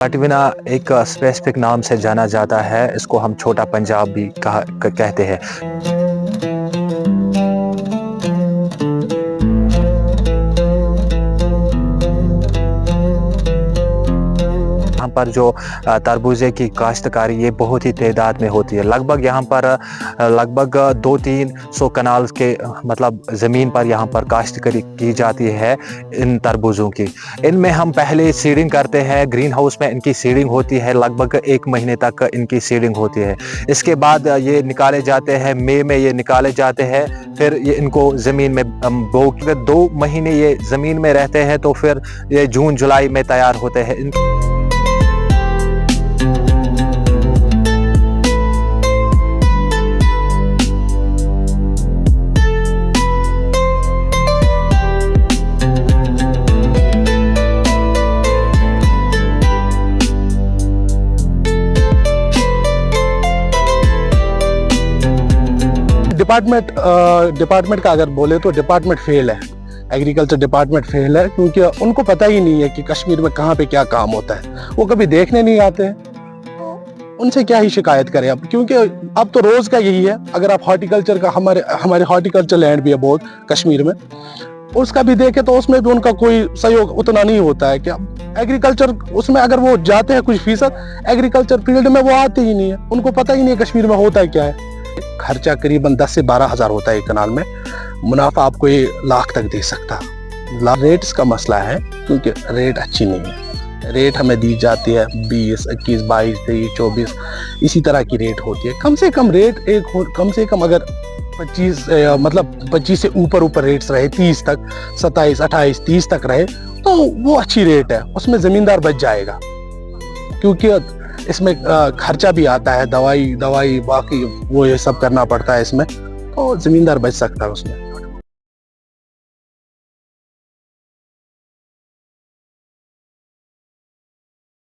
लाटविना एक स्पेसिफिक नाम से जाना जाता है। इसको हम छोटा पंजाब भी कहते हैं। यहाँ पर जो तरबूजे की काश्तकारी ये बहुत ही तादाद में होती है। लगभग यहाँ पर लगभग 200-300 कनाल के मतलब ज़मीन पर यहाँ पर काश्तकारी की जाती है इन तरबूजों की। इनमें हम पहले सीडिंग करते हैं। ग्रीन हाउस में इनकी सीडिंग होती है, लगभग 1 महीने तक इनकी सीडिंग होती है। इसके बाद ये निकाले जाते हैं, मई में ये निकाले जाते हैं। फिर ये इनको ज़मीन में बो 2 महीने ये ज़मीन में रहते हैं, तो फिर ये जून जुलाई में तैयार होते हैं। डिपार्टमेंट का अगर बोले तो डिपार्टमेंट फेल है। एग्रीकल्चर डिपार्टमेंट फेल है क्योंकि उनको पता ही नहीं है कि कश्मीर में कहाँ पे क्या काम होता है। वो कभी देखने नहीं आते हैं। उनसे क्या ही शिकायत करें अब, क्योंकि अब तो रोज का यही है। अगर आप हॉर्टिकल्चर का हमारे हॉर्टिकल्चर लैंड भी है बहुत कश्मीर में, उसका भी देखे तो उसमें भी उनका कोई सहयोग उतना नहीं होता है। क्या एग्रीकल्चर उसमें अगर वो जाते हैं कुछ फीसद, एग्रीकल्चर फील्ड में वो आते ही नहीं है। उनको पता ही नहीं है कश्मीर में होता है क्या है। खर्चा करीबन 10 से 12 हज़ार होता है एक कनाल में। मुनाफा आपको ये लाख तक दे सकता है। रेट्स का मसला है क्योंकि रेट अच्छी नहीं है। रेट हमें दी जाती है 20, 21, 22, 23, 24 इसी तरह की रेट होती है। कम से कम रेट कम से कम अगर 25 से ऊपर रेट्स रहे, 30 तक, 27, 28, 30 तक रहे तो वो अच्छी रेट है। उसमें जमींदार बच जाएगा क्योंकि इसमें खर्चा भी आता है, दवाई बाकी वो ये सब करना पड़ता है इसमें, तो जमींदार बच सकता है उसमें।